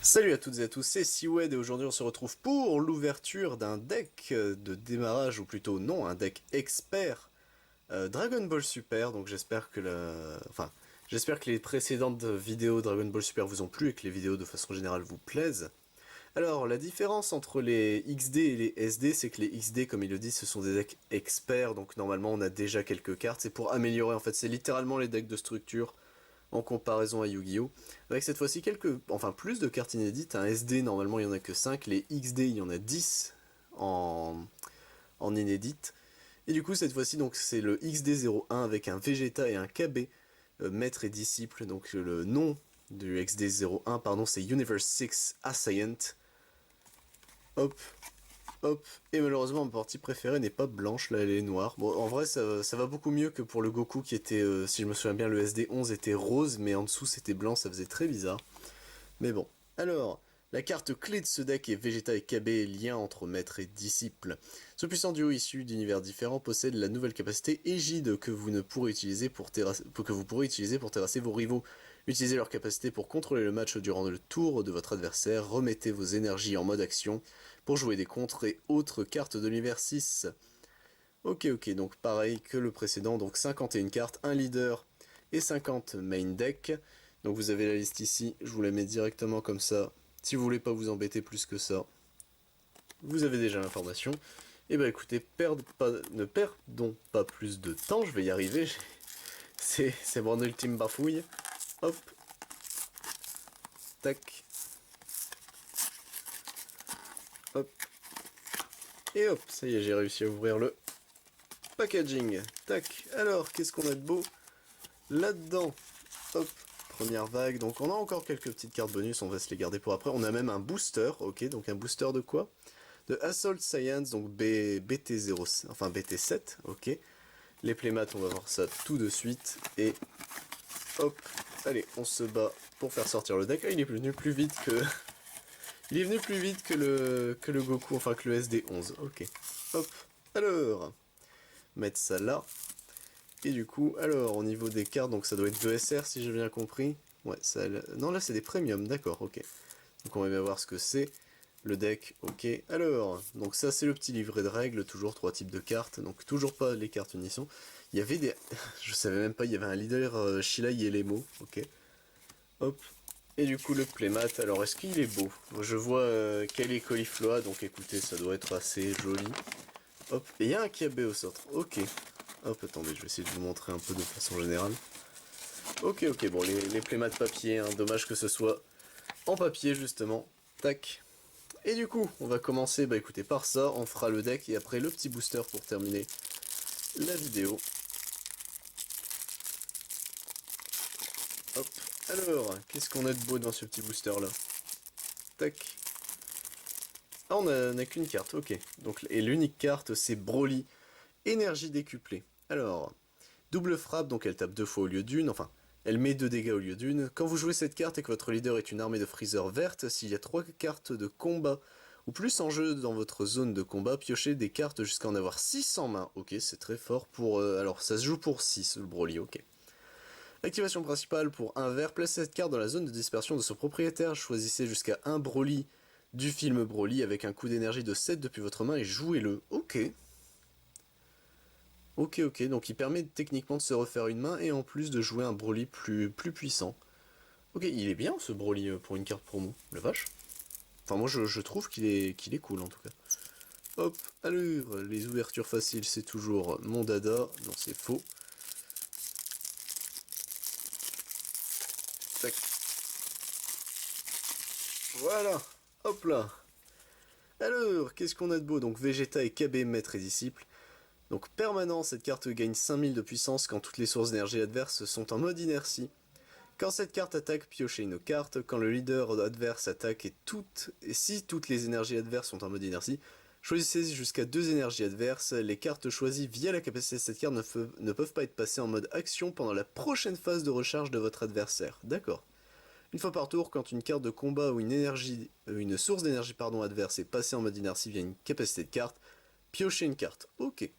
Salut à toutes et à tous, c'est Siwed et aujourd'hui on se retrouve pour l'ouverture d'un deck de démarrage, ou plutôt non, un deck expert Dragon Ball Super, donc j'espère que les précédentes vidéos Dragon Ball Super vous ont plu et que les vidéos de façon générale vous plaisent. Alors, la différence entre les XD et les SD, c'est que les XD, comme ils le disent, ce sont des decks experts, donc normalement on a déjà quelques cartes, c'est pour améliorer, en fait, c'est littéralement les decks de structure, en comparaison à Yu-Gi-Oh! Avec cette fois-ci plus de cartes inédites. Un SD, normalement, il n'y en a que 5. Les XD, il y en a 10 en, en inédite. Et du coup, cette fois-ci, donc c'est le XD01 avec un Vegeta et un KB, maître et disciple. Donc le nom du XD01, pardon, c'est Universe 6 Assailant. Hop, hop, et malheureusement ma partie préférée n'est pas blanche, là elle est noire. Bon, en vrai ça va beaucoup mieux que pour le Goku qui était, si je me souviens bien, le SD11 était rose, mais en dessous c'était blanc, ça faisait très bizarre. Mais bon. Alors, la carte clé de ce deck est Vegeta et KB, lien entre maître et disciple. Ce puissant duo issu d'univers différents possède la nouvelle capacité Égide que vous pourrez utiliser pour terrasser vos rivaux. Utilisez leur capacité pour contrôler le match durant le tour de votre adversaire, remettez vos énergies en mode action pour jouer des contres et autres cartes de l'univers 6. Ok, donc pareil que le précédent, donc 51 cartes, un leader et 50 main deck. Donc vous avez la liste ici, je vous la mets directement comme ça. Si vous voulez pas vous embêter plus que ça, vous avez déjà l'information. Et bah écoutez, ne perdons pas plus de temps, je vais y arriver. C'est mon ultime bafouille. Hop, tac, hop, et hop, ça y est, j'ai réussi à ouvrir le packaging. Tac, alors qu'est-ce qu'on a de beau là-dedans? Hop, première vague, donc on a encore quelques petites cartes bonus, on va se les garder pour après. On a même un booster, ok, donc un booster de quoi? De Assault Science, donc BT0, enfin BT7, ok. Les playmats, on va voir ça tout de suite, et hop, allez, on se bat pour faire sortir le deck. Ah, il est venu plus vite que... il est venu plus vite que le Goku, enfin que le SD11, ok. Hop, alors, mettre ça là. Et du coup, alors, au niveau des cartes, donc ça doit être 2 SR si j'ai bien compris. Ouais, ça... Non, là c'est des premiums, d'accord, ok. Donc on va bien voir ce que c'est. Le deck, ok. Alors, donc ça c'est le petit livret de règles, toujours 3 types de cartes, donc toujours pas les cartes unisson. Il y avait des... je savais même pas, il y avait un leader Shilai et Lemo, ok. Hop. Et du coup le playmat, alors est-ce qu'il est beau? Je vois quel est Caulifloa, donc écoutez, ça doit être assez joli. Hop, et il y a un Kiabe au centre, ok. Hop, attendez, je vais essayer de vous montrer un peu de façon générale. Ok, bon, les playmats papier, hein, dommage que ce soit en papier justement. Tac. Et du coup, on va commencer, bah écoutez, par ça, on fera le deck et après le petit booster pour terminer la vidéo. Hop. Alors, qu'est-ce qu'on a de beau dans ce petit booster là? Tac. Ah, on a qu'une carte, ok. Donc, et l'unique carte, c'est Broly, énergie décuplée. Alors, double frappe, donc elle tape 2 fois au lieu d'une, enfin, elle met 2 dégâts au lieu d'une. Quand vous jouez cette carte et que votre leader est une armée de Freezer verte, s'il y a 3 cartes de combat ou plus en jeu dans votre zone de combat, piochez des cartes jusqu'à en avoir 6 en main. Ok, c'est très fort pour... alors, ça se joue pour 6, le Broly, ok. Activation principale pour un vert, placez cette carte dans la zone de dispersion de son propriétaire, choisissez jusqu'à un Broly du film Broly avec un coup d'énergie de 7 depuis votre main et jouez-le. Ok. Ok, donc il permet techniquement de se refaire une main et en plus de jouer un Broly plus puissant. Ok, il est bien ce Broly pour une carte promo, la vache. Enfin moi je trouve qu'il est cool en tout cas. Hop, allure, les ouvertures faciles c'est toujours mon dada, non c'est faux. Tac. Voilà, hop là. Alors, qu'est-ce qu'on a de beau? Donc Vegeta et KB, maître et disciple. Donc permanent, cette carte gagne 5000 de puissance quand toutes les sources d'énergie adverses sont en mode inertie. Quand cette carte attaque, piochez une carte. Quand le leader adverse attaque et si toutes les énergies adverses sont en mode inertie, choisissez jusqu'à 2 énergies adverses. Les cartes choisies via la capacité de cette carte ne peuvent pas être passées en mode action pendant la prochaine phase de recharge de votre adversaire. D'accord. Une fois par tour, quand une carte de combat ou une source d'énergie adverse est passée en mode inertie via une capacité de carte, piochez une carte. Ok.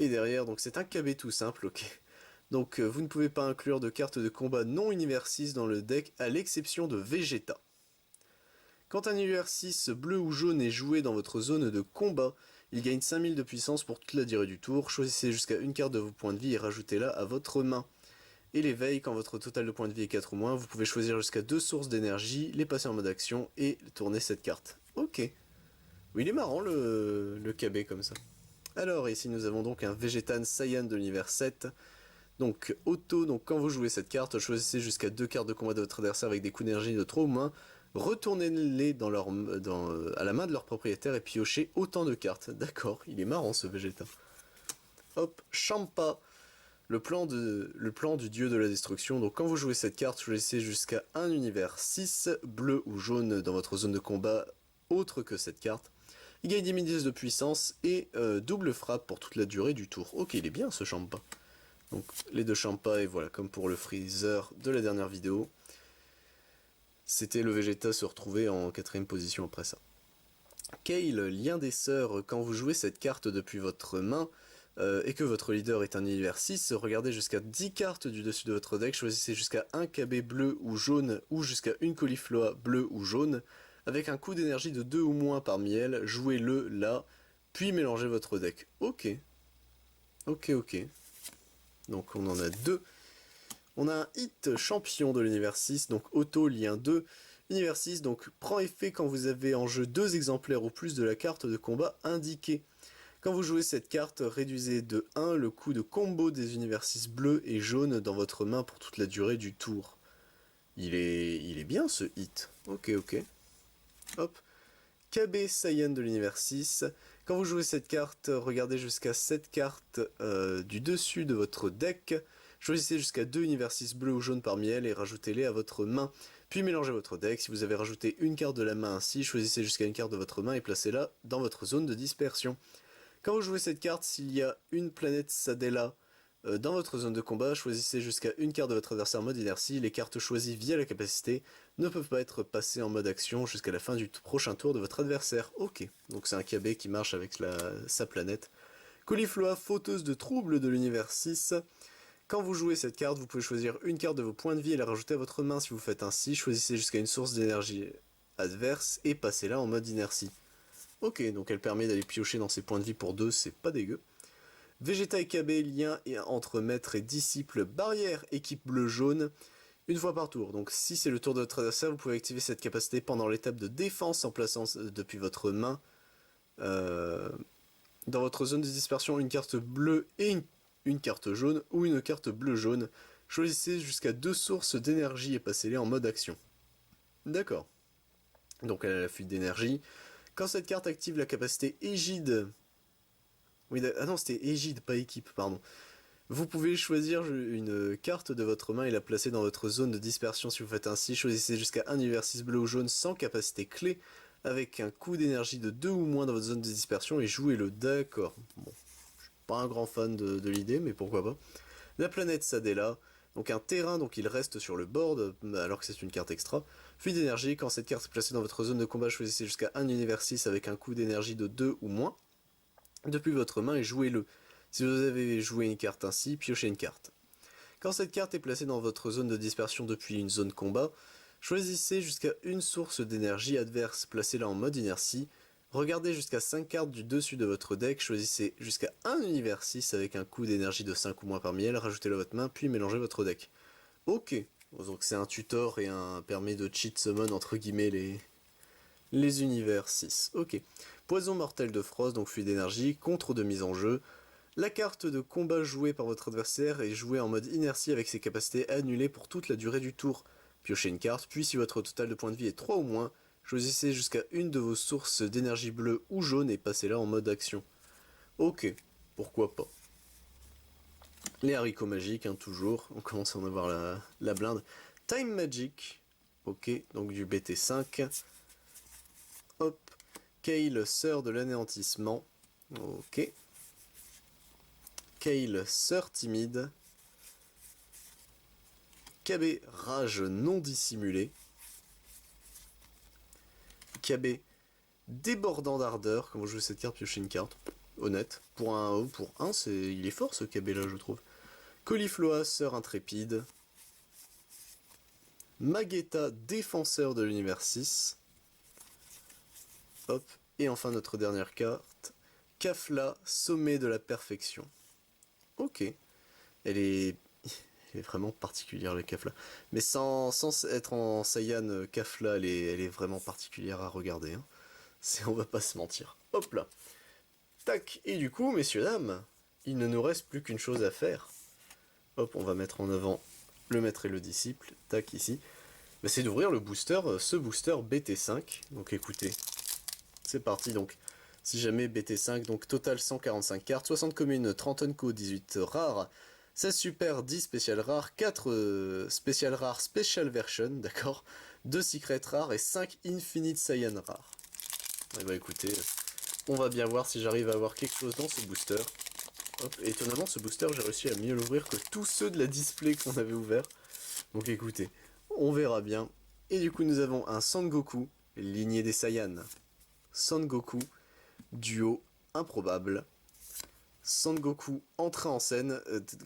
Et derrière, donc c'est un KB tout simple, ok. Donc vous ne pouvez pas inclure de cartes de combat non Universis dans le deck à l'exception de Vegeta. Quand un univers 6 bleu ou jaune est joué dans votre zone de combat, il gagne 5000 de puissance pour toute la durée du tour. Choisissez jusqu'à une carte de vos points de vie et rajoutez-la à votre main. Et l'éveil, quand votre total de points de vie est 4 ou moins, vous pouvez choisir jusqu'à 2 sources d'énergie, les passer en mode action et tourner cette carte. Ok. Oui, il est marrant le KB comme ça. Alors ici nous avons donc un Végétan Saiyan de l'univers 7. Donc auto, donc quand vous jouez cette carte, choisissez jusqu'à 2 cartes de combat de votre adversaire avec des coups d'énergie de 3 ou moins, retournez-les à la main de leur propriétaire et piochez autant de cartes. D'accord, il est marrant ce Végéta. Hop, Champa, le plan du dieu de la destruction. Donc quand vous jouez cette carte, choisissez jusqu'à un univers 6, bleu ou jaune dans votre zone de combat autre que cette carte. Il gagne 10 000 de puissance et double frappe pour toute la durée du tour. Ok, il est bien ce Champa. Donc les deux Champa, et voilà, comme pour le Freezer de la dernière vidéo, c'était le Vegeta se retrouver en 4ème position après ça. Kale, lien des sœurs, quand vous jouez cette carte depuis votre main, et que votre leader est un univers 6, regardez jusqu'à 10 cartes du dessus de votre deck, choisissez jusqu'à un KB bleu ou jaune, ou jusqu'à une Caulifloa bleue ou jaune, avec un coût d'énergie de 2 ou moins parmi elles, jouez-le là, puis mélangez votre deck. Ok. Ok. Donc on en a deux. On a un hit champion de l'univers 6, donc auto lien 2. Univers 6, donc prend effet quand vous avez en jeu 2 exemplaires ou plus de la carte de combat indiquée. Quand vous jouez cette carte, réduisez de 1 le coût de combo des univers 6 bleus et jaunes dans votre main pour toute la durée du tour. Il est bien ce hit. Ok. Hop. KB Saiyan de l'univers 6. Quand vous jouez cette carte, regardez jusqu'à 7 cartes du dessus de votre deck. Choisissez jusqu'à 2 univers 6 bleus ou jaunes parmi elles et rajoutez-les à votre main. Puis mélangez votre deck. Si vous avez rajouté une carte de la main ainsi, choisissez jusqu'à une carte de votre main et placez-la dans votre zone de dispersion. Quand vous jouez cette carte, s'il y a une planète Sadela dans votre zone de combat, choisissez jusqu'à une carte de votre adversaire en mode inertie. Les cartes choisies via la capacité ne peuvent pas être passées en mode action jusqu'à la fin du prochain tour de votre adversaire. Ok, donc c'est un KB qui marche avec sa planète. Caulifloa, fauteuse de troubles de l'univers 6. Quand vous jouez cette carte, vous pouvez choisir une carte de vos points de vie et la rajouter à votre main. Si vous faites ainsi, choisissez jusqu'à une source d'énergie adverse et passez-la en mode inertie. Ok, donc elle permet d'aller piocher dans ses points de vie pour 2, c'est pas dégueu. Vegeta et KB, lien entre maître et disciple, barrière, équipe bleu-jaune, une fois par tour. Donc si c'est le tour de votre adversaire, vous pouvez activer cette capacité pendant l'étape de défense en plaçant depuis votre main dans votre zone de dispersion une carte bleue et une carte jaune ou une carte bleu-jaune. Choisissez jusqu'à 2 sources d'énergie et passez-les en mode action. D'accord. Donc elle a la fuite d'énergie. Quand cette carte active la capacité Égide... Oui, ah non, c'était Égide, pas équipe, pardon. Vous pouvez choisir une carte de votre main et la placer dans votre zone de dispersion. Si vous faites ainsi, choisissez jusqu'à un univers 6 bleu ou jaune sans capacité clé, avec un coût d'énergie de 2 ou moins dans votre zone de dispersion et jouez-le. D'accord. Bon, je suis pas un grand fan de l'idée, mais pourquoi pas. La planète Sadela, donc un terrain, donc il reste sur le board, alors que c'est une carte extra. Fuite d'énergie, quand cette carte est placée dans votre zone de combat, choisissez jusqu'à un univers 6 avec un coût d'énergie de 2 ou moins depuis votre main et jouez-le. Si vous avez joué une carte ainsi, piochez une carte. Quand cette carte est placée dans votre zone de dispersion depuis une zone combat, choisissez jusqu'à une source d'énergie adverse, placez-la en mode inertie. Regardez jusqu'à 5 cartes du dessus de votre deck, choisissez jusqu'à un univers 6 avec un coût d'énergie de 5 ou moins parmi elles, rajoutez-le à votre main, puis mélangez votre deck. Ok, donc c'est un tutor et un permet de cheat summon entre guillemets les univers 6. Ok. Poison mortel de Frost, donc fuite d'énergie, contre de mise en jeu. La carte de combat jouée par votre adversaire est jouée en mode inertie avec ses capacités annulées pour toute la durée du tour. Piochez une carte, puis si votre total de points de vie est 3 ou moins, choisissez jusqu'à une de vos sources d'énergie bleue ou jaune et passez-la en mode action. Ok, pourquoi pas. Les haricots magiques, hein, toujours, on commence à en avoir la blinde. Time Magic, ok, donc du BT5. Hop, Kale, sœur de l'anéantissement, ok. Kale, sœur timide. KB, rage non dissimulée. KB, débordant d'ardeur. Quand vous jouez cette carte, piochez une carte. Honnête. Pour un, il est fort ce KB là, je trouve. Caulifloa, sœur intrépide. Magetta, défenseur de l'univers 6. Hop, et enfin notre dernière carte, Kafla, sommet de la perfection. Ok, elle est, elle est vraiment particulière, le Kafla. Mais sans être en Saiyan, Kafla, elle est vraiment particulière à regarder. Hein. On va pas se mentir. Hop là. Tac, et du coup, messieurs, dames, il ne nous reste plus qu'une chose à faire. Hop, on va mettre en avant le maître et le disciple. Tac, ici. Bah, c'est d'ouvrir le booster, ce booster BT5. Donc écoutez, c'est parti. Donc, si jamais BT5, donc total 145 cartes, 60 communes, 30 unco, 18 rares, 16 super, 10 spécial rares, 4 spécial rares, special version, d'accord, 2 secret rares et 5 infinite Saiyan rares. Et bah écoutez, on va bien voir si j'arrive à avoir quelque chose dans ce booster. Hop, et étonnamment, ce booster, j'ai réussi à mieux l'ouvrir que tous ceux de la display qu'on avait ouvert. Donc écoutez, on verra bien. Et du coup, nous avons un Sangoku, lignée des Saiyans. Sangoku, duo improbable. Sangoku, entrée en scène.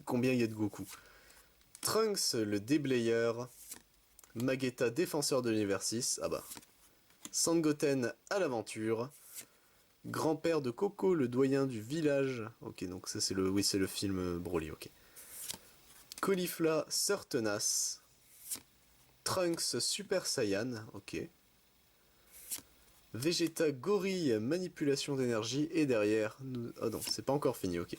Combien il y a de Goku? Trunks, le déblayeur. Magetta, défenseur de l'univers 6. Ah bah. Sangoten, à l'aventure. Grand-père de Coco, le doyen du village. Ok, donc ça c'est le... Oui, c'est le film Broly, ok. Caulifla, sœur tenace. Trunks, Super Saiyan, ok. Vegeta, gorille, manipulation d'énergie. Et derrière... Oh non, c'est pas encore fini, ok.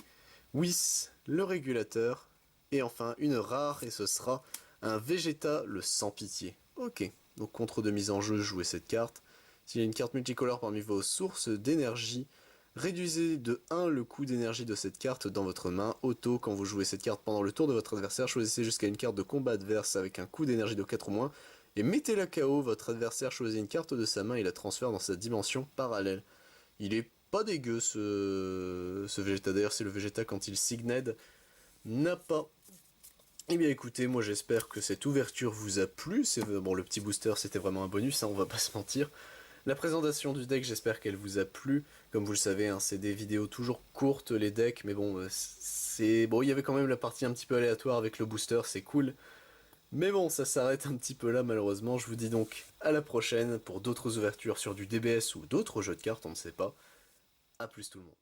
Whis, le régulateur. Et enfin, une rare, et ce sera un Vegeta, le sans pitié. Ok, donc contre de mise en jeu, jouez cette carte. S'il y a une carte multicolore parmi vos sources d'énergie, réduisez de 1 le coût d'énergie de cette carte dans votre main. Auto, quand vous jouez cette carte pendant le tour de votre adversaire, choisissez jusqu'à une carte de combat adverse avec un coût d'énergie de 4 ou moins, et mettez-la KO, votre adversaire choisit une carte de sa main et la transfère dans sa dimension parallèle. Il est pas dégueu ce Vegeta, d'ailleurs c'est le Vegeta quand il signed, n'a pas. Eh bien écoutez, moi j'espère que cette ouverture vous a plu, bon le petit booster c'était vraiment un bonus, hein, on va pas se mentir. La présentation du deck, j'espère qu'elle vous a plu. Comme vous le savez, hein, c'est des vidéos toujours courtes, les decks, mais bon, Bon, il y avait quand même la partie un petit peu aléatoire avec le booster, c'est cool. Mais bon, ça s'arrête un petit peu là, malheureusement. Je vous dis donc à la prochaine pour d'autres ouvertures sur du DBS ou d'autres jeux de cartes, on ne sait pas. A plus tout le monde.